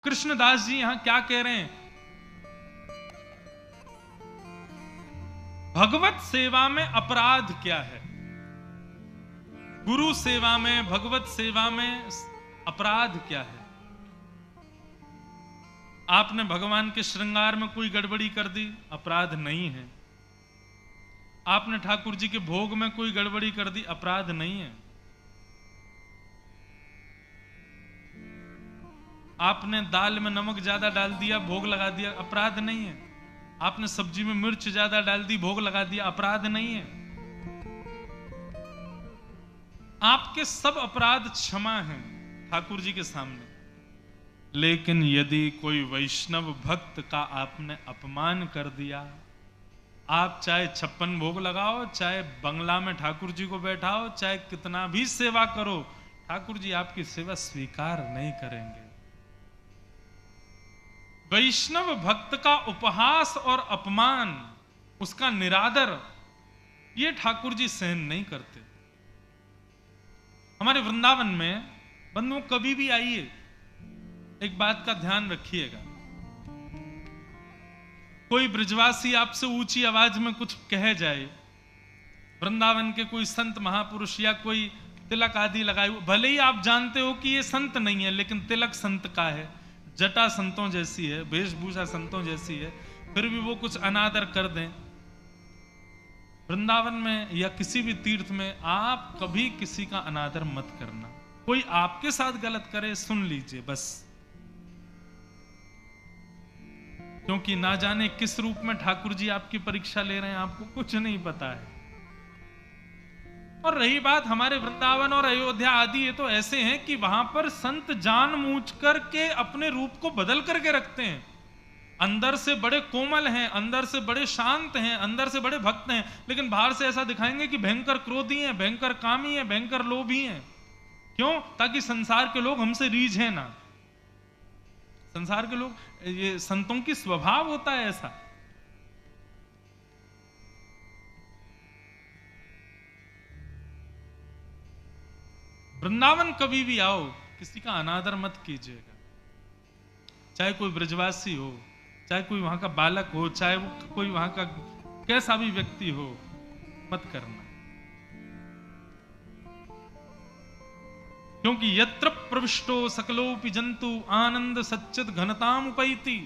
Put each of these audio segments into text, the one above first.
कृष्णदास जी यहां क्या कह रहे हैं? भगवत सेवा में अपराध क्या है? गुरु सेवा में, भगवत सेवा में अपराध क्या है? आपने भगवान के श्रृंगार में कोई गड़बड़ी कर दी, अपराध नहीं है। आपने ठाकुर जी के भोग में कोई गड़बड़ी कर दी, अपराध नहीं है। आपने दाल में नमक ज्यादा डाल दिया, भोग लगा दिया, अपराध नहीं है। आपने सब्जी में मिर्च ज्यादा डाल दी, भोग लगा दिया, अपराध नहीं है। आपके सब अपराध क्षमा हैं ठाकुर जी के सामने। लेकिन यदि कोई वैष्णव भक्त का आपने अपमान कर दिया, आप चाहे 56 भोग लगाओ, चाहे बंगला में ठाकुर जी को बैठाओ, चाहे कितना भी सेवा करो, ठाकुर जी आपकी सेवा स्वीकार नहीं करेंगे। वैष्णव भक्त का उपहास और अपमान, उसका निरादर, ये ठाकुर जी सहन नहीं करते। हमारे वृंदावन में बंधुओं कभी भी आइए, एक बात का ध्यान रखिएगा, कोई ब्रजवासी आपसे ऊंची आवाज में कुछ कह जाए, वृंदावन के कोई संत महापुरुष या कोई तिलक आदि लगाए, भले ही आप जानते हो कि ये संत नहीं है, लेकिन तिलक संत का है, जटा संतों जैसी है, वेशभूषा संतों जैसी है, फिर भी वो कुछ अनादर कर दें, वृंदावन में या किसी भी तीर्थ में आप कभी किसी का अनादर मत करना। कोई आपके साथ गलत करे, सुन लीजिए बस, क्योंकि ना जाने किस रूप में ठाकुर जी आपकी परीक्षा ले रहे हैं, आपको कुछ नहीं पता है। और रही बात हमारे वृंदावन और अयोध्या आदि, ये तो ऐसे हैं कि वहां पर संत जानबूझ करके अपने रूप को बदल करके रखते हैं। अंदर से बड़े कोमल हैं, अंदर से बड़े शांत हैं, अंदर से बड़े भक्त हैं, लेकिन बाहर से ऐसा दिखाएंगे कि भयंकर क्रोधी हैं, भयंकर कामी हैं, भयंकर लोभी हैं। क्यों? ताकि संसार के लोग हमसे रीझें ना। संसार के लोग, ये संतों की स्वभाव होता है ऐसा। वृंदावन कभी भी आओ, किसी का अनादर मत कीजिएगा, चाहे कोई ब्रजवासी हो, चाहे कोई वहां का बालक हो, चाहे वो कोई वहां का कैसा भी व्यक्ति हो, मत करना। क्योंकि यत्र प्रविष्टो सकलोपि जंतु आनंद सच्चित घनताम उपैति,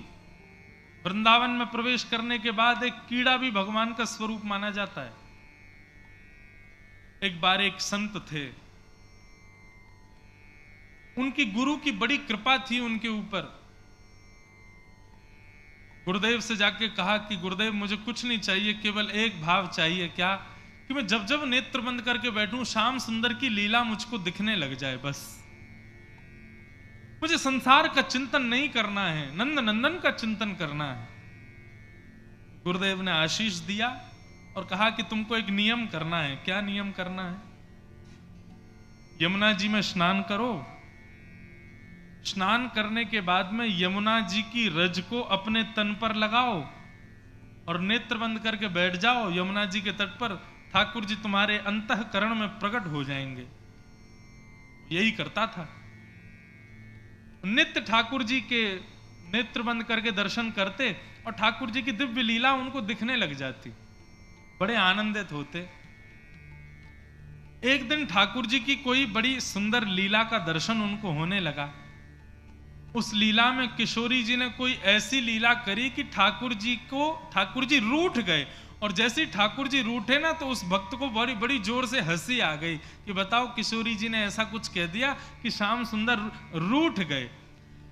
वृंदावन में प्रवेश करने के बाद एक कीड़ा भी भगवान का स्वरूप माना जाता है। एक बार एक संत थे, उनकी गुरु की बड़ी कृपा थी उनके ऊपर। गुरुदेव से जाके कहा कि गुरुदेव मुझे कुछ नहीं चाहिए, केवल एक भाव चाहिए, क्या? कि मैं जब जब नेत्र बंद करके बैठूं, श्याम सुंदर की लीला मुझको दिखने लग जाए, बस। मुझे संसार का चिंतन नहीं करना है, नंद नंदन का चिंतन करना है। गुरुदेव ने आशीष दिया और कहा कि तुमको एक नियम करना है। क्या नियम करना है? यमुना जी में स्नान करो, स्नान करने के बाद में यमुना जी की रज को अपने तन पर लगाओ और नेत्र बंद करके बैठ जाओ यमुना जी के तट पर। ठाकुर जी तुम्हारे अंतःकरण में प्रकट हो जाएंगे। यही करता था, नित्य ठाकुर जी के नेत्र बंद करके दर्शन करते और ठाकुर जी की दिव्य लीला उनको दिखने लग जाती, बड़े आनंदित होते। एक दिन ठाकुर जी की कोई बड़ी सुंदर लीला का दर्शन उनको होने लगा। उस लीला में किशोरी जी ने कोई ऐसी लीला करी कि ठाकुर जी रूठ गए, और जैसे ही ठाकुर जी रूठे ना, तो उस भक्त को बड़ी बड़ी जोर से हंसी आ गई कि बताओ किशोरी जी ने ऐसा कुछ कह दिया कि श्याम सुंदर रूठ गए।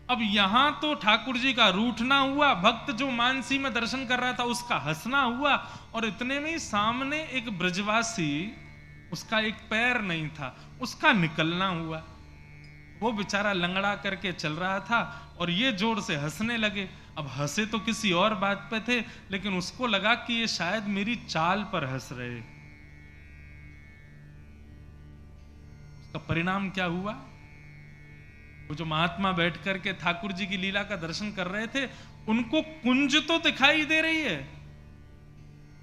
अब यहां तो ठाकुर जी का रूठना हुआ, भक्त जो मानसी में दर्शन कर रहा था उसका हंसना हुआ, और इतने में ही सामने एक ब्रजवासी, उसका एक पैर नहीं था, उसका निकलना हुआ। वो बेचारा लंगड़ा करके चल रहा था और ये जोर से हंसने लगे। अब हंसे तो किसी और बात पे थे, लेकिन उसको लगा कि ये शायद मेरी चाल पर हंस रहे। उसका परिणाम क्या हुआ? वो जो महात्मा बैठ करके ठाकुर जी की लीला का दर्शन कर रहे थे, उनको कुंज तो दिखाई दे रही है,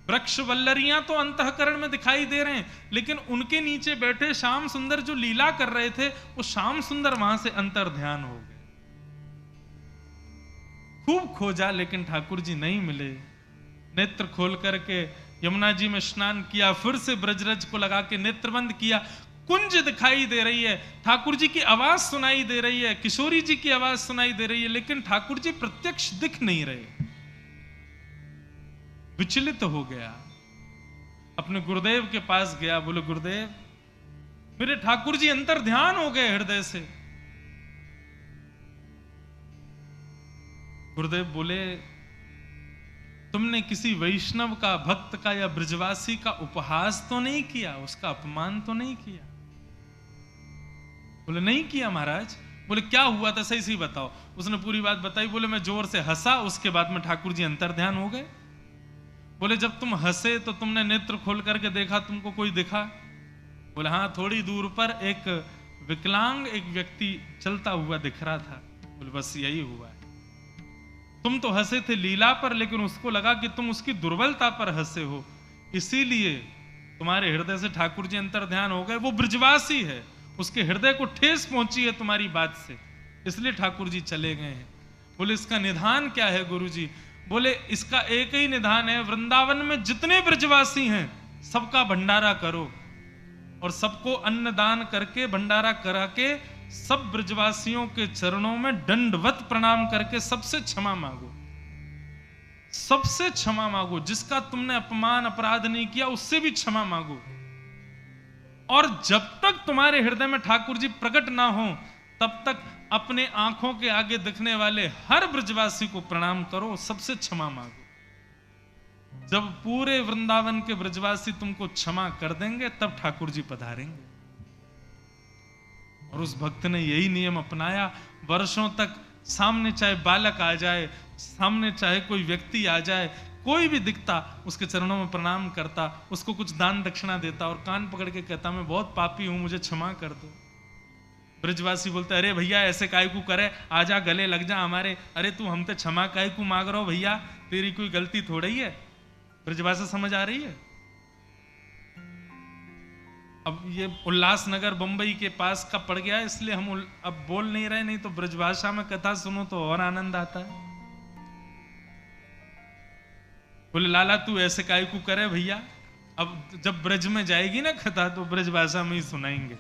वृक्ष वल्लरियां तो अंतःकरण में दिखाई दे रहे हैं, लेकिन उनके नीचे बैठे श्याम सुंदर जो लीला कर रहे थे, वो श्याम सुंदर वहां से अंतर ध्यान हो गए। खूब खोजा लेकिन ठाकुर जी नहीं मिले। नेत्र खोल करके यमुना जी में स्नान किया, फिर से ब्रजरज को लगा के नेत्र बंद किया, कुंज दिखाई दे रही है, ठाकुर जी की आवाज सुनाई दे रही है, किशोरी जी की आवाज सुनाई दे रही है, लेकिन ठाकुर जी प्रत्यक्ष दिख नहीं रहे। विचलित हो गया, अपने गुरुदेव के पास गया, बोले गुरुदेव मेरे ठाकुर जी अंतर ध्यान हो गए हृदय से। गुरुदेव बोले तुमने किसी वैष्णव का, भक्त का या ब्रजवासी का उपहास तो नहीं किया, उसका अपमान तो नहीं किया? बोले नहीं किया महाराज। बोले क्या हुआ था, सही सही बताओ। उसने पूरी बात बताई। बोले मैं जोर से हंसा, उसके बाद में ठाकुर जी अंतर ध्यान हो गए। बोले जब तुम हंसे तो तुमने नेत्र खोल करके देखा, तुमको कोई दिखा? बोले हाँ, थोड़ी दूर पर एक विकलांग एक व्यक्ति चलता हुआ दिख रहा था। बोले बस यही हुआ है। तुम तो हंसे थे लीला पर, लेकिन उसको लगा कि तुम उसकी दुर्बलता पर हंसे हो, इसीलिए तुम्हारे हृदय से ठाकुर जी अंतर ध्यान हो गए। वो ब्रजवासी है, उसके हृदय को ठेस पहुंची है तुम्हारी बात से, इसलिए ठाकुर जी चले गए हैं। बोले इसका निधान क्या है गुरुजी? बोले इसका एक ही निधान है, वृंदावन में जितने ब्रजवासी हैं सबका भंडारा करो और सबको अन्नदान करके भंडारा करा के सब ब्रजवासियों के चरणों में दंडवत प्रणाम करके सबसे क्षमा मांगो, सबसे क्षमा मांगो। जिसका तुमने अपमान अपराध नहीं किया उससे भी क्षमा मांगो। और जब तक तुम्हारे हृदय में ठाकुर जी प्रकट ना हो तब तक अपने आंखों के आगे दिखने वाले हर ब्रजवासी को प्रणाम करो, सबसे क्षमा मांगो। जब पूरे वृंदावन के ब्रजवासी तुमको क्षमा कर देंगे तब ठाकुर जी पधारेंगे। और उस भक्त ने यही नियम अपनाया। वर्षों तक सामने चाहे बालक आ जाए, सामने चाहे कोई व्यक्ति आ जाए, कोई भी दिखता उसके चरणों में प्रणाम करता, उसको कुछ दान दक्षिणा देता और कान पकड़ के कहता मैं बहुत पापी हूं, मुझे क्षमा कर दो। ब्रजवासी बोलते अरे भैया ऐसे काय को करे, आजा गले लग जा हमारे। अरे तू हमसे क्षमा काय को मांग रहा हो भैया, तेरी कोई गलती थोड़ी है। ब्रजभाषा समझ आ रही है? अब ये उल्लासनगर बंबई के पास का पड़ गया, इसलिए हम अब बोल नहीं रहे, नहीं तो ब्रजभाषा में कथा सुनो तो और आनंद आता है। बोले लाला तू ऐसे काय को करे भैया। अब जब ब्रज में जाएगी ना कथा तो ब्रजभाषा में ही सुनाएंगे।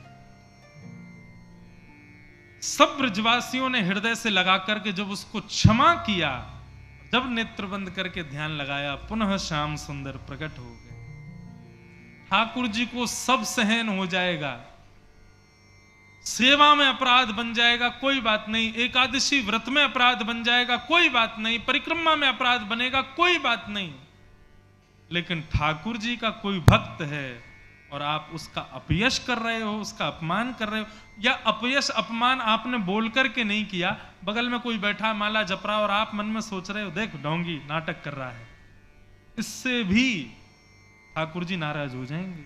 सब ब्रजवासियों ने हृदय से लगा करके जब उसको क्षमा किया, जब नेत्र बंद करके ध्यान लगाया, पुनः श्याम सुंदर प्रकट हो गए। ठाकुर जी को सब सहन हो जाएगा, सेवा में अपराध बन जाएगा कोई बात नहीं, एकादशी व्रत में अपराध बन जाएगा कोई बात नहीं, परिक्रमा में अपराध बनेगा कोई बात नहीं, लेकिन ठाकुर जी का कोई भक्त है और आप उसका अपयश कर रहे हो, उसका अपमान कर रहे हो, या अपयश अपमान आपने बोल करके नहीं किया, बगल में कोई बैठा माला जप रहा और आप मन में सोच रहे हो देख ढोंगी नाटक कर रहा है, इससे भी ठाकुर जी नाराज हो जाएंगे।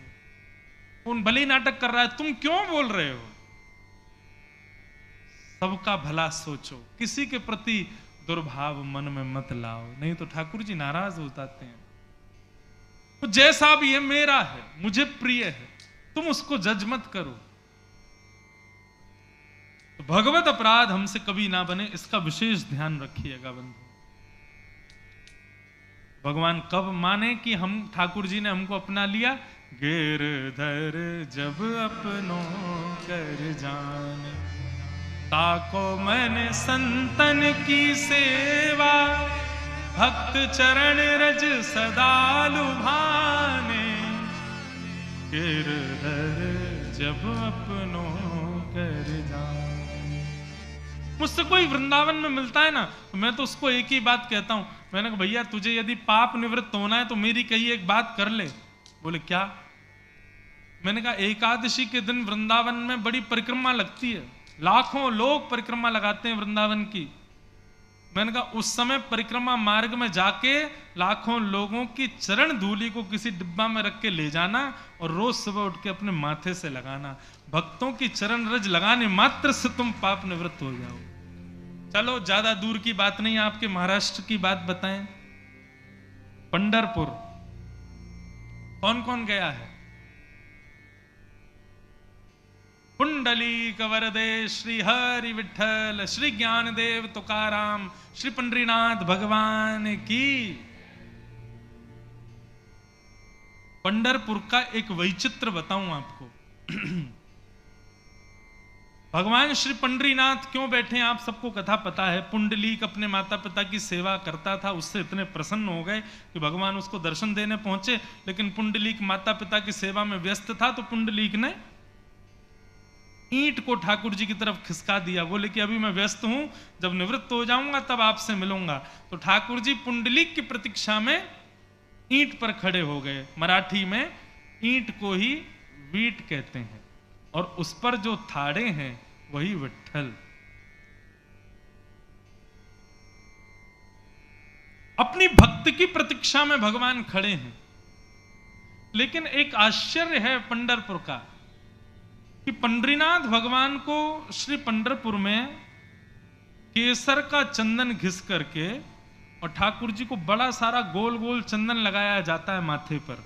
उन भले ही नाटक कर रहा है, तुम क्यों बोल रहे हो? सबका भला सोचो, किसी के प्रति दुर्भाव मन में मत लाओ, नहीं तो ठाकुर जी नाराज हो जाते हैं। तो जैसा भी है मेरा है, मुझे प्रिय है, तुम उसको जज मत करो। तो भगवत अपराध हमसे कभी ना बने, इसका विशेष ध्यान रखिएगा बंधु। भगवान कब माने कि हम ठाकुर जी ने हमको अपना लिया? गिरधर जब अपनों कर जाने, ताको मैंने संतन की सेवा, भक्त चरण रज सदा लुभाने, गिरधर जब अपनों कर जाने। मुझसे कोई वृंदावन में मिलता है ना तो मैं तो उसको एक ही बात कहता हूं, मैंने कहा भैया तुझे यदि पाप निवृत्त होना है तो मेरी कही एक बात कर ले। बोले क्या? मैंने कहा एकादशी के दिन वृंदावन में बड़ी परिक्रमा लगती है, लाखों लोग परिक्रमा लगाते हैं वृंदावन की। मैंने कहा उस समय परिक्रमा मार्ग में जाके लाखों लोगों की चरण धूलि को किसी डिब्बा में रख के ले जाना और रोज सुबह उठ के अपने माथे से लगाना। भक्तों की चरण रज लगाने मात्र से तुम पाप निवृत्त हो जाओ। चलो ज्यादा दूर की बात नहीं, आपके महाराष्ट्र की बात बताएं। पंढरपुर कौन कौन गया है? पुंडलीक वरदे श्री हरि विठ्ठल, श्री ज्ञानदेव तुकाराम, श्री पंडरीनाथ भगवान की। पंढरपुर का एक वैचित्र बताऊं आपको। भगवान श्री पंडरीनाथ क्यों बैठे हैं, आप सबको कथा पता है। पुंडलीक अपने माता पिता की सेवा करता था, उससे इतने प्रसन्न हो गए कि भगवान उसको दर्शन देने पहुंचे। लेकिन पुंडलीक माता पिता की सेवा में व्यस्त था, तो पुंडलीक ने ईंट को ठाकुर जी की तरफ खिसका दिया। बोले कि अभी मैं व्यस्त हूं, जब निवृत्त हो जाऊंगा तब आपसे मिलूंगा। तो ठाकुर जी पुंडलीक की प्रतीक्षा में ईंट पर खड़े हो गए। मराठी में ईंट को ही वीट कहते हैं, और उस पर जो थाड़े हैं वही विठ्ठल। अपनी भक्त की प्रतीक्षा में भगवान खड़े हैं। लेकिन एक आश्चर्य है पंढरपुर का कि पंडरीनाथ भगवान को श्री पंढरपुर में केसर का चंदन घिस करके, और ठाकुर जी को बड़ा सारा गोल गोल चंदन लगाया जाता है माथे पर,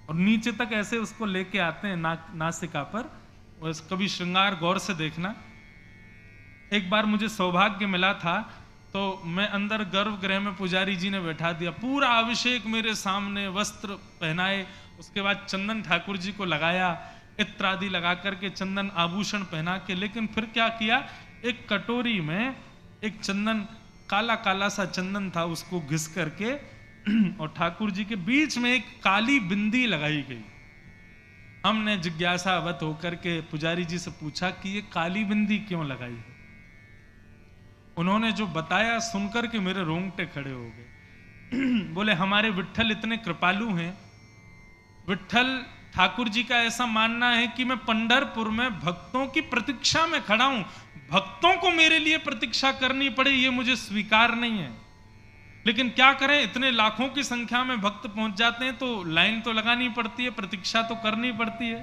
और नीचे तक ऐसे उसको लेके आते हैं नासिका पर। और कभी श्रृंगार गौर से देखना। एक बार मुझे सौभाग्य मिला था, तो मैं अंदर गर्भगृह में पुजारी जी ने बैठा दिया, पूरा अभिषेक मेरे सामने, वस्त्र पहनाए, उसके बाद चंदन ठाकुर जी को लगाया, इत्र आदि लगा करके चंदन आभूषण पहना के। लेकिन फिर क्या किया, एक कटोरी में एक चंदन, काला काला सा चंदन था, उसको घिस करके और ठाकुर जी के बीच में एक काली बिंदी लगाई गई। हमने जिज्ञासावत होकर के पुजारी जी से पूछा कि ये काली बिंदी क्यों लगाई है। उन्होंने जो बताया सुनकर के मेरे रोंगटे खड़े हो गए। बोले हमारे विठ्ठल इतने कृपालु हैं, विठ्ठल ठाकुर जी का ऐसा मानना है कि मैं पंढरपुर में भक्तों की प्रतीक्षा में खड़ा हूं, भक्तों को मेरे लिए प्रतीक्षा करनी पड़े ये मुझे स्वीकार नहीं है। लेकिन क्या करें, इतने लाखों की संख्या में भक्त पहुंच जाते हैं तो लाइन तो लगानी पड़ती है, प्रतीक्षा तो करनी पड़ती है।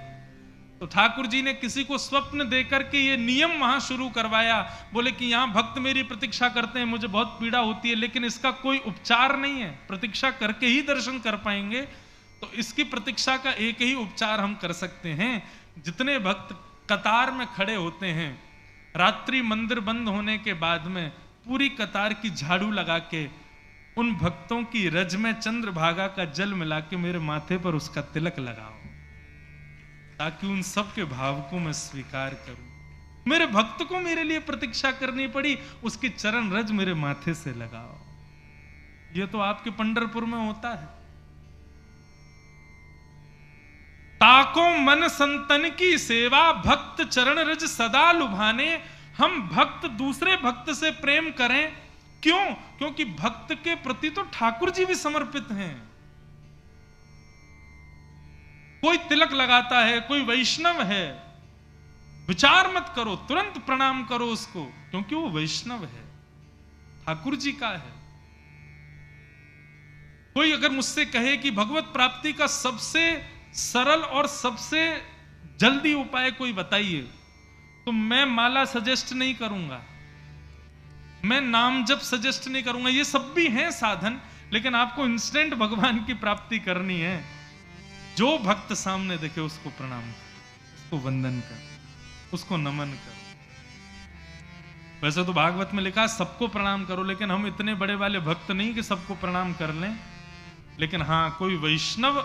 तो ठाकुर जी ने किसी को स्वप्न देकर के ये नियम वहां शुरू करवाया। बोले कि यहां भक्त मेरी प्रतीक्षा करते हैं, मुझे बहुत पीड़ा होती है, लेकिन इसका कोई उपचार नहीं है, प्रतीक्षा करके ही दर्शन कर पाएंगे। तो इसकी प्रतीक्षा का एक ही उपचार हम कर सकते हैं। जितने भक्त कतार में खड़े होते हैं, रात्रि मंदिर बंद होने के बाद में पूरी कतार की झाड़ू लगा के उन भक्तों की रज में चंद्रभागा का जल मिला के मेरे माथे पर उसका तिलक लगाओ, ताकि उन सब के भाव को मैं स्वीकार करूं। मेरे भक्त को मेरे लिए प्रतीक्षा करनी पड़ी, उसकी चरण रज मेरे माथे से लगाओ। ये तो आपके पंढरपुर में होता है। ताको मन संतन की सेवा, भक्त चरण रज सदा लुभाने। हम भक्त दूसरे भक्त से प्रेम करें, क्यों? क्योंकि भक्त के प्रति तो ठाकुर जी भी समर्पित हैं। कोई तिलक लगाता है, कोई वैष्णव है, विचार मत करो, तुरंत प्रणाम करो उसको, क्योंकि वो वैष्णव है, ठाकुर जी का है। कोई अगर मुझसे कहे कि भगवत प्राप्ति का सबसे सरल और सबसे जल्दी उपाय कोई बताइए, तो मैं माला सजेस्ट नहीं करूंगा, मैं नाम जप सजेस्ट नहीं करूंगा। ये सब भी हैं साधन, लेकिन आपको इंस्टेंट भगवान की प्राप्ति करनी है। जो भक्त सामने देखे उसको प्रणाम करो, उसको वंदन करो, उसको नमन करो। वैसे तो भागवत में लिखा है सबको प्रणाम करो, लेकिन हम इतने बड़े वाले भक्त नहीं कि सबको प्रणाम कर लें। लेकिन हाँ, कोई वैष्णव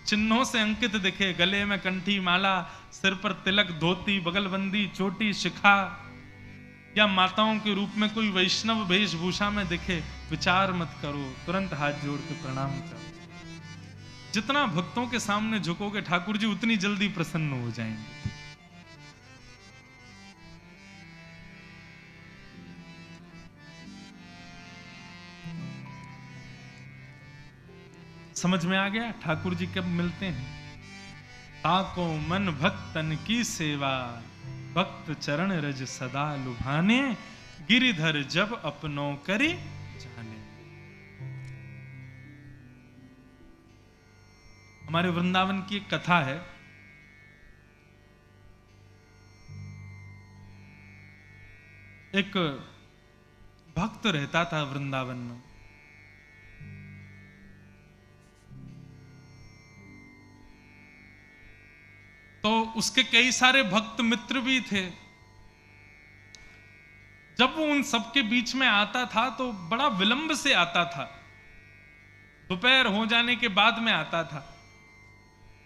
चिन्हों से अंकित दिखे, गले में कंठी माला, सिर पर तिलक, धोती, बगलबंदी, चोटी, शिखा, या माताओं के रूप में कोई वैष्णव वेशभूषा में दिखे, विचार मत करो, तुरंत हाथ जोड़ के प्रणाम करो। जितना भक्तों के सामने झुकोगे ठाकुर जी उतनी जल्दी प्रसन्न हो जाएंगे। समझ में आ गया ठाकुर जी कब मिलते हैं? ताको मन भक्तन की सेवा, भक्त चरण रज सदा लुभाने, गिरिधर जब अपनों करी जाने। हमारे वृंदावन की एक कथा है। एक भक्त रहता था वृंदावन में। तो उसके कई सारे भक्त मित्र भी थे। जब वो उन सबके बीच में आता था तो बड़ा विलंब से आता था, दोपहर हो जाने के बाद में आता था।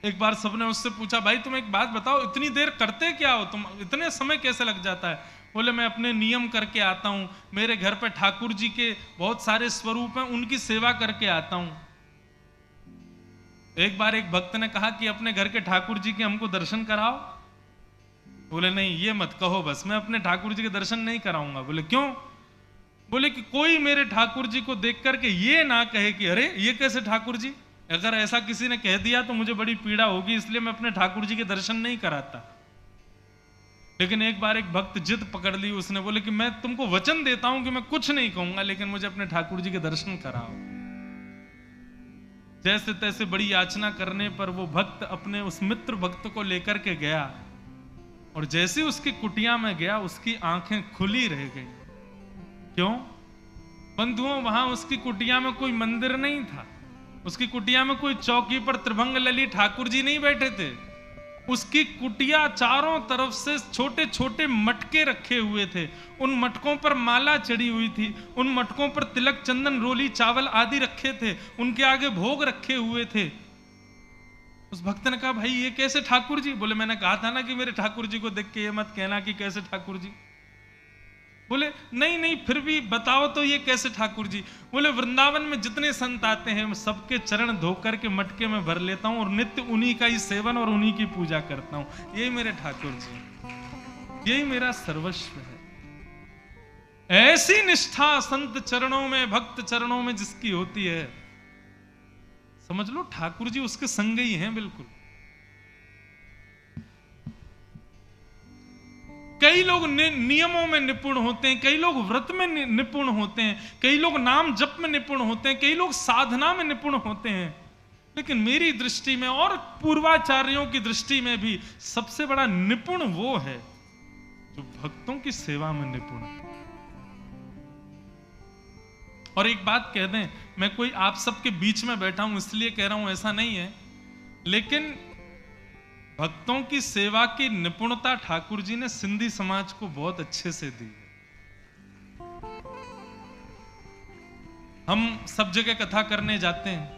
एक बार सबने उससे पूछा, भाई तुम एक बात बताओ, इतनी देर करते क्या हो तुम, इतने समय कैसे लग जाता है? बोले मैं अपने नियम करके आता हूं, मेरे घर पे ठाकुर जी के बहुत सारे स्वरूप हैं, उनकी सेवा करके आता हूं। एक बार एक भक्त ने कहा कि अपने घर के ठाकुर जी के हमको दर्शन कराओ। बोले नहीं ये मत कहो, बस मैं अपने ठाकुर जी के दर्शन नहीं कराऊंगा। बोले क्यों? बोले कि कोई मेरे ठाकुर जी को देख करके ये ना कहे कि अरे ये कैसे ठाकुर जी, अगर ऐसा किसी ने कह दिया तो मुझे बड़ी पीड़ा होगी, इसलिए मैं अपने ठाकुर जी के दर्शन नहीं कराता। लेकिन एक बार एक भक्त जिद पकड़ ली, उसने बोले कि मैं तुमको वचन देता हूं कि मैं कुछ नहीं कहूंगा, लेकिन मुझे अपने ठाकुर जी के दर्शन कराओ। जैसे तैसे बड़ी याचना करने पर वो भक्त अपने उस मित्र भक्त को लेकर के गया, और जैसे उसकी कुटिया में गया उसकी आंखें खुली रह गई। क्यों? बंधुओं, वहां उसकी कुटिया में कोई मंदिर नहीं था, उसकी कुटिया में कोई चौकी पर त्रिभंग लली ठाकुर जी नहीं बैठे थे। उसकी कुटिया चारों तरफ से छोटे छोटे मटके रखे हुए थे, उन मटकों पर माला चढ़ी हुई थी, उन मटकों पर तिलक चंदन रोली चावल आदि रखे थे, उनके आगे भोग रखे हुए थे। उस भक्त ने कहा भाई ये कैसे ठाकुर जी? बोले मैंने कहा था ना कि मेरे ठाकुर जी को देख के ये मत कहना कि कैसे ठाकुर जी। बोले नहीं नहीं फिर भी बताओ तो ये कैसे ठाकुर जी? बोले वृंदावन में जितने संत आते हैं सबके चरण धोकर के मटके में भर लेता हूं और नित्य उन्हीं का ही सेवन और उन्हीं की पूजा करता हूं, यही मेरे ठाकुर जी, यही मेरा सर्वस्व है। ऐसी निष्ठा संत चरणों में, भक्त चरणों में जिसकी होती है, समझ लो ठाकुर जी उसके संग ही हैं बिल्कुल। कई लोग नियमों में निपुण होते हैं, कई लोग व्रत में निपुण होते हैं, कई लोग नाम जप में निपुण होते हैं, कई लोग साधना में निपुण होते हैं, लेकिन मेरी दृष्टि में और पूर्वाचार्यों की दृष्टि में भी सबसे बड़ा निपुण वो है जो भक्तों की सेवा में निपुण है। और एक बात कह दें, मैं कोई आप सबके बीच में बैठा हूं इसलिए कह रहा हूं, ऐसा नहीं है, लेकिन भक्तों की सेवा की निपुणता ठाकुर जी ने सिंधी समाज को बहुत अच्छे से दी है। हम सब जगह कथा करने जाते हैं,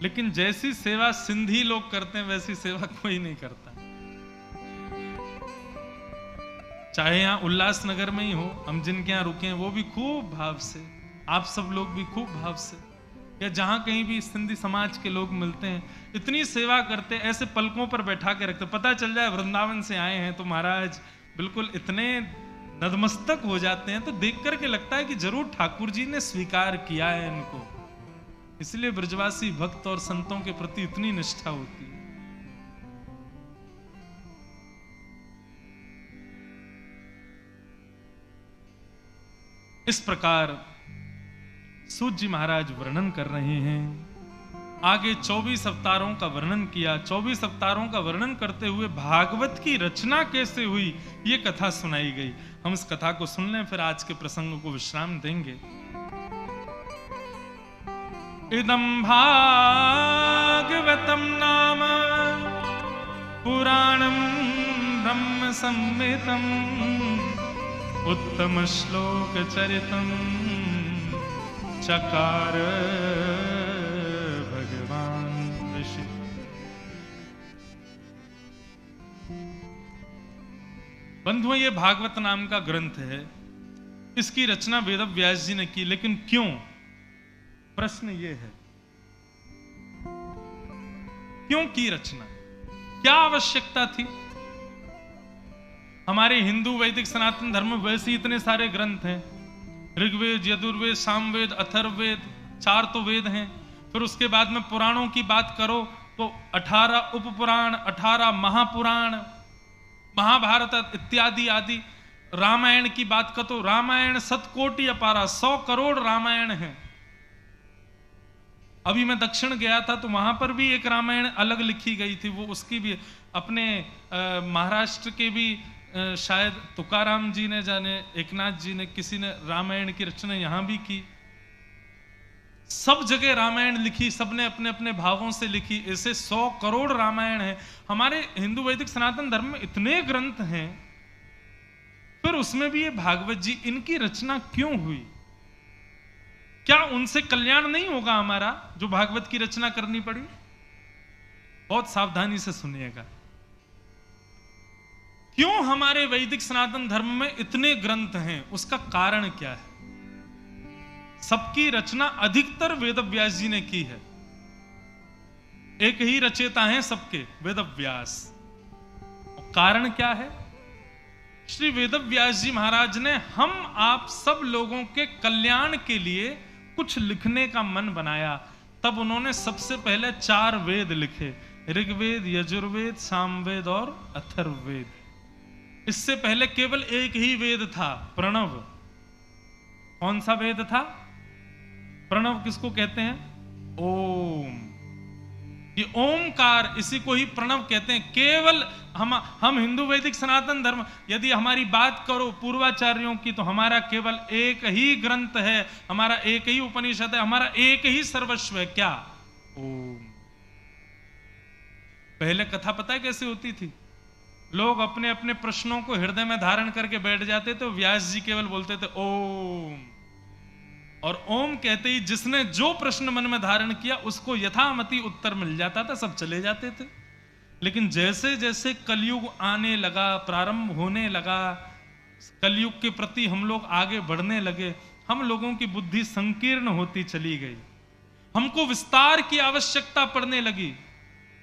लेकिन जैसी सेवा सिंधी लोग करते हैं वैसी सेवा कोई नहीं करता। चाहे यहां उल्लासनगर में ही हो, हम जिनके यहां रुके हैं वो भी खूब भाव से, आप सब लोग भी खूब भाव से, या जहां कहीं भी सिंधी समाज के लोग मिलते हैं इतनी सेवा करते, ऐसे पलकों पर बैठा के रखते, पता चल जाए वृंदावन से आए हैं तो महाराज बिल्कुल इतने नतमस्तक हो जाते हैं, तो देख करके लगता है कि जरूर ठाकुर जी ने स्वीकार किया है इनको। इसलिए ब्रजवासी भक्त और संतों के प्रति इतनी निष्ठा होती है। इस प्रकार सूत जी महाराज वर्णन कर रहे हैं। आगे 24 अवतारों का वर्णन किया। 24 अवतारों का वर्णन करते हुए भागवत की रचना कैसे हुई ये कथा सुनाई गई। हम इस कथा को सुन लें, फिर आज के प्रसंग को विश्राम देंगे। इदं भागवतम नाम पुराणं ब्रह्म संहितं उत्तम श्लोक चरितं चकार भगवान ऋषि। बंधुओं, ये भागवत नाम का ग्रंथ है, इसकी रचना वेद व्यास जी ने की, लेकिन क्यों? प्रश्न ये है, क्यों की रचना? क्या आवश्यकता थी? हमारे हिंदू वैदिक सनातन धर्म में वैसे इतने सारे ग्रंथ हैं, ऋग्वेद, यजुर्वेद, सामवेद, अथर्ववेद, 4 तो वेद हैं। फिर उसके बाद में पुराणों की बात करो तो 18 उपपुराण, 18 महापुराण, महाभारत इत्यादि आदि। रामायण की बात करो तो रामायण 7 कोटि अपारा, 100 करोड़ रामायण है। अभी मैं दक्षिण गया था तो वहां पर भी एक रामायण अलग लिखी गई थी, वो उसकी भी अपने महाराष्ट्र के भी शायद तुकाराम जी ने, जाने एकनाथ जी ने, किसी ने रामायण की रचना यहां भी की। सब जगह रामायण लिखी, सबने अपने अपने भावों से लिखी, ऐसे 100 करोड़ रामायण है। हमारे हिंदू वैदिक सनातन धर्म में इतने ग्रंथ हैं, फिर उसमें भी ये भागवत जी, इनकी रचना क्यों हुई? क्या उनसे कल्याण नहीं होगा हमारा, जो भागवत की रचना करनी पड़ी? बहुत सावधानी से सुनिएगा। क्यों हमारे वैदिक सनातन धर्म में इतने ग्रंथ हैं, उसका कारण क्या है? सबकी रचना अधिकतर वेदव्यास जी ने की है। एक ही रचयिता हैं सबके, वेदव्यास। कारण क्या है? श्री वेदव्यास जी महाराज ने हम आप सब लोगों के कल्याण के लिए कुछ लिखने का मन बनाया। तब उन्होंने सबसे पहले 4 वेद लिखे, ऋग्वेद, यजुर्वेद, सामवेद और अथर्ववेद। इससे पहले केवल एक ही वेद था, प्रणव। कौन सा वेद था? प्रणव किसको कहते हैं? ओम। ये ओमकार, इसी को ही प्रणव कहते हैं। केवल हम हिंदू वैदिक सनातन धर्म, यदि हमारी बात करो पूर्वाचार्यों की, तो हमारा केवल एक ही ग्रंथ है, हमारा एक ही उपनिषद है, हमारा एक ही सर्वस्व है। क्या? ओम। पहले कथा पता है कैसे होती थी? लोग अपने अपने प्रश्नों को हृदय में धारण करके बैठ जाते थे, व्यास जी केवल बोलते थे ओम, और ओम कहते ही जिसने जो प्रश्न मन में धारण किया उसको यथामति उत्तर मिल जाता था, सब चले जाते थे। लेकिन जैसे जैसे कलयुग आने लगा, प्रारंभ होने लगा, कलयुग के प्रति हम लोग आगे बढ़ने लगे, हम लोगों की बुद्धि संकीर्ण होती चली गई, हमको विस्तार की आवश्यकता पड़ने लगी।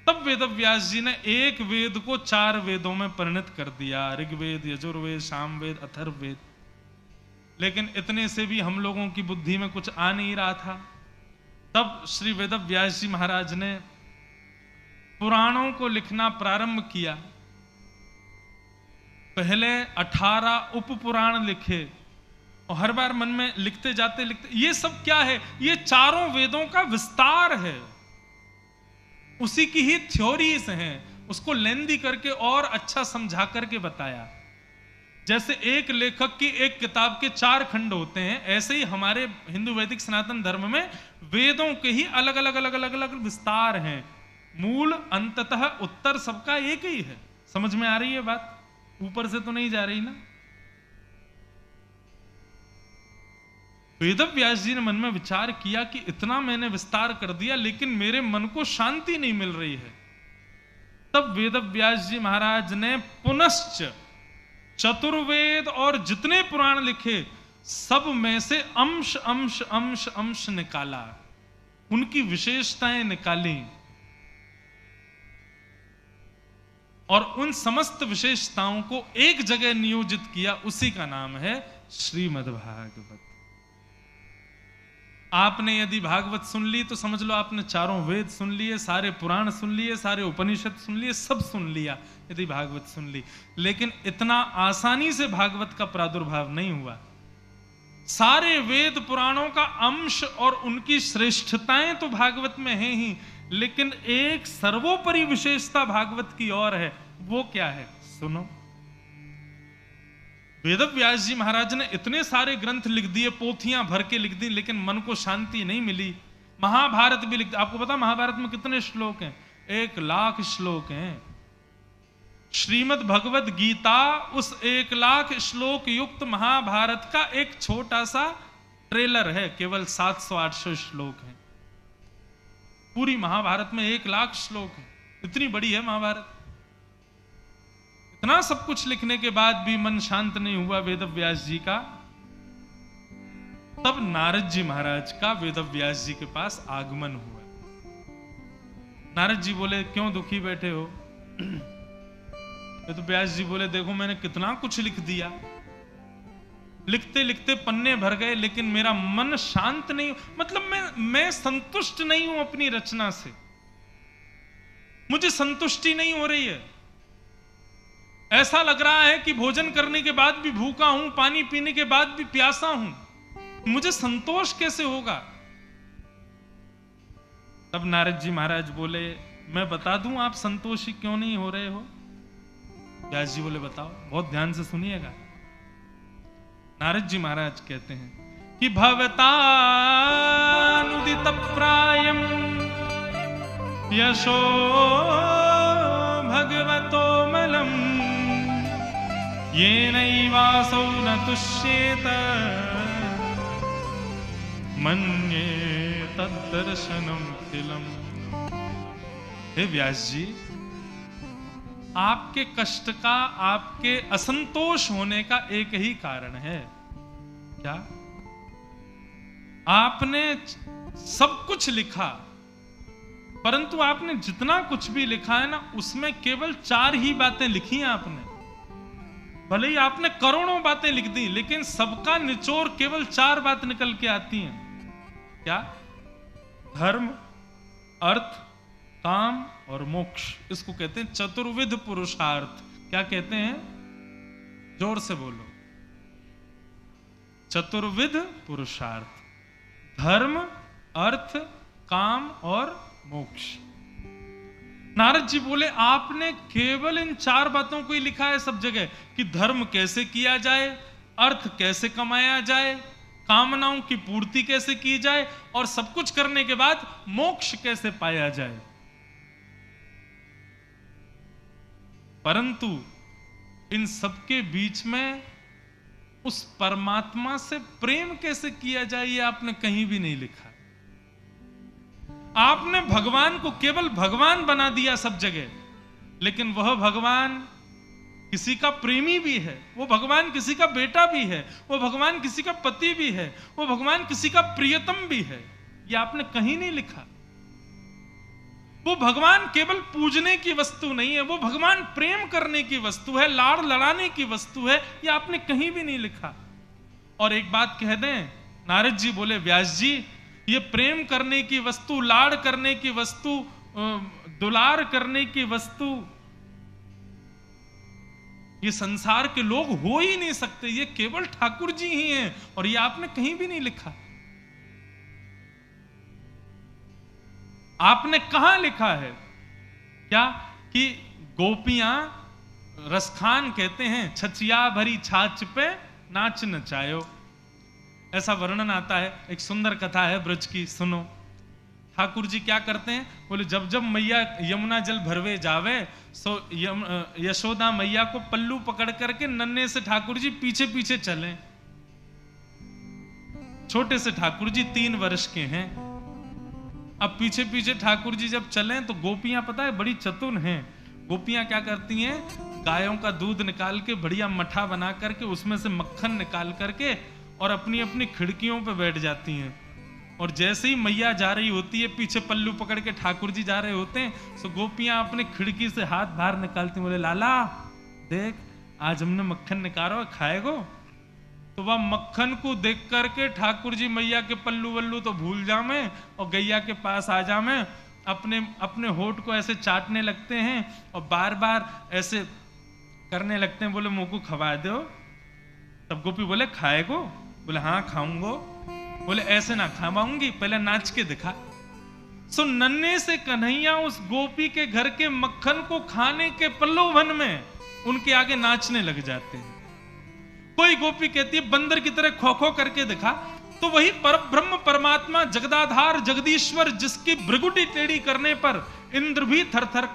तब वेदव्यास जी ने एक वेद को 4 वेदों में परिणत कर दिया, ऋग्वेद, यजुर्वेद, सामवेद, अथर्ववेद। लेकिन इतने से भी हम लोगों की बुद्धि में कुछ आ नहीं रहा था। तब श्री वेदव्यास जी महाराज ने पुराणों को लिखना प्रारंभ किया। पहले 18 उप पुराण लिखे, और हर बार मन में लिखते जाते ये सब क्या है? ये चारों वेदों का विस्तार है, उसी की ही थ्योरीज हैं। उसको लेंदी करके और अच्छा समझा करके बताया। जैसे एक लेखक की एक किताब के 4 खंड होते हैं, ऐसे ही हमारे हिंदू वैदिक सनातन धर्म में वेदों के ही अलग अलग अलग अलग अलग विस्तार हैं। मूल अंततः उत्तर सबका एक ही है। समझ में आ रही है बात? ऊपर से तो नहीं जा रही ना? वेदव्यास जी ने मन में विचार किया कि इतना मैंने विस्तार कर दिया, लेकिन मेरे मन को शांति नहीं मिल रही है। तब वेदव्यास जी महाराज ने पुनश्च चतुर्वेद और जितने पुराण लिखे, सब में से अंश अंश अंश अंश निकाला, उनकी विशेषताएं निकाली, और उन समस्त विशेषताओं को एक जगह नियोजित किया। उसी का नाम है श्रीमद्भागवत। आपने यदि भागवत सुन ली तो समझ लो आपने चारों वेद सुन लिए, सारे पुराण सुन लिए, सारे उपनिषद सुन लिए, सब सुन लिया यदि भागवत सुन ली। लेकिन इतना आसानी से भागवत का प्रादुर्भाव नहीं हुआ। सारे वेद पुराणों का अंश और उनकी श्रेष्ठताएं तो भागवत में हैं ही, लेकिन एक सर्वोपरि विशेषता भागवत की और है। वो क्या है? सुनो। वेदव्यास जी महाराज ने इतने सारे ग्रंथ लिख दिए, पोथियां भर के लिख दी, लेकिन मन को शांति नहीं मिली। महाभारत भी लिख दी। आपको पता महाभारत में कितने श्लोक हैं? 1,00,000 श्लोक हैं। श्रीमद् भगवद गीता उस 1,00,000 श्लोक युक्त महाभारत का एक छोटा सा ट्रेलर है। केवल 700-800 श्लोक हैं। पूरी महाभारत में 1,00,000 श्लोक है। इतनी बड़ी है महाभारत। इतना सब कुछ लिखने के बाद भी मन शांत नहीं हुआ वेदव्यास जी का। तब नारद जी महाराज का वेदव्यास जी के पास आगमन हुआ। नारद जी बोले, क्यों दुखी बैठे हो? वेदव्यास जी बोले, देखो मैंने कितना कुछ लिख दिया, लिखते लिखते पन्ने भर गए, लेकिन मेरा मन शांत नहीं, मतलब मैं संतुष्ट नहीं हूं अपनी रचना से। मुझे संतुष्टि नहीं हो रही है। ऐसा लग रहा है कि भोजन करने के बाद भी भूखा हूं, पानी पीने के बाद भी प्यासा हूं। मुझे संतोष कैसे होगा? तब नारद जी महाराज बोले, मैं बता दूं आप संतोषी क्यों नहीं हो रहे हो? व्यास जी बोले, बताओ। बहुत ध्यान से सुनिएगा। नारद जी महाराज कहते हैं कि भवतानुदित प्रायम यशो भगवतो मलम येनैवासौ न तुष्येत मन्ये तद्दर्शनम खिलम। हे व्यास जी, आपके कष्ट का, आपके असंतोष होने का एक ही कारण है। क्या? आपने सब कुछ लिखा, परंतु आपने जितना कुछ भी लिखा है ना, उसमें केवल 4 ही बातें लिखी हैं आपने। भले ही आपने करोड़ों बातें लिख दी, लेकिन सबका निचोड़ केवल 4 बात निकल के आती हैं। क्या? धर्म, अर्थ, काम और मोक्ष। इसको कहते हैं चतुर्विध पुरुषार्थ। क्या कहते हैं? जोर से बोलो। चतुर्विध पुरुषार्थ, धर्म, अर्थ, काम और मोक्ष। नारद जी बोले, आपने केवल इन 4 बातों को ही लिखा है सब जगह, कि धर्म कैसे किया जाए, अर्थ कैसे कमाया जाए, कामनाओं की पूर्ति कैसे की जाए, और सब कुछ करने के बाद मोक्ष कैसे पाया जाए। परंतु इन सबके बीच में उस परमात्मा से प्रेम कैसे किया जाए, ये आपने कहीं भी नहीं लिखा। आपने भगवान को केवल भगवान बना दिया सब जगह, लेकिन वह भगवान किसी का प्रेमी भी है, वो भगवान किसी का बेटा भी है, वो भगवान किसी का पति भी है, वो भगवान किसी का प्रियतम भी है। ये आपने कहीं नहीं लिखा। वो भगवान केवल पूजने की वस्तु नहीं है, वो भगवान प्रेम करने की वस्तु है, लाड़ लड़ाने की वस्तु है। ये आपने कहीं भी नहीं लिखा। और एक बात कह दें, नारद जी बोले, व्यास जी, ये प्रेम करने की वस्तु, लाड़ करने की वस्तु, दुलार करने की वस्तु, ये संसार के लोग हो ही नहीं सकते, ये केवल ठाकुर जी ही हैं। और ये आपने कहीं भी नहीं लिखा। आपने कहां लिखा है? क्या? कि गोपियां, रसखान कहते हैं, छचिया भरी छाछ पे नाच नचायो, ऐसा वर्णन आता है। एक सुंदर कथा है ब्रज की, सुनो। ठाकुर जी क्या करते हैं? बोले, जब जब मैया यमुना जल भरवे जावे, सो यशोदा मैया को पल्लू पकड़ करके नन्हे से ठाकुर जी पीछे पीछे चले। छोटे से ठाकुर जी 3 वर्ष के हैं। अब पीछे पीछे ठाकुर जी जब चले तो गोपियां, पता है, बड़ी चतुर हैं। गोपियां क्या करती हैं? गायों का दूध निकाल के बढ़िया मठा बना करके उसमें से मक्खन निकाल करके और अपनी अपनी खिड़कियों पे बैठ जाती हैं। और जैसे ही मैया जा रही होती है, पीछे पल्लू पकड़ के ठाकुर जी जा रहे होते हैं, तो गोपियां अपनी खिड़की से हाथ बाहर निकालती, बोले, लाला देख, आज हमने मक्खन निकालो, खाएगो। तो वह मक्खन को देख करके ठाकुर जी मैया के पल्लू वल्लू तो भूल जामे और गैया के पास आ जामे, अपने अपने होठ को ऐसे चाटने लगते हैं और बार बार ऐसे करने लगते हैं। बोले, मुंह को खवा दो। तब गोपी बोले, खाएगो? बोले, हाँ खाऊंगो। बोले, ऐसे ना खावाऊंगी, पहले नाच के दिखा। सो नन्हे से कन्हैया उस गोपी के घर के मक्खन को खाने के प्रलोभन में उनके आगे नाचने लग जाते हैं। कोई गोपी कहती है, बंदर की तरह खो खो करके दिखा। तो वही परब्रह्म परमात्मा जगदाधार जगदीश्वर, जिसकी भृगुटी टेढ़ी करने पर इंद्र भी थर थर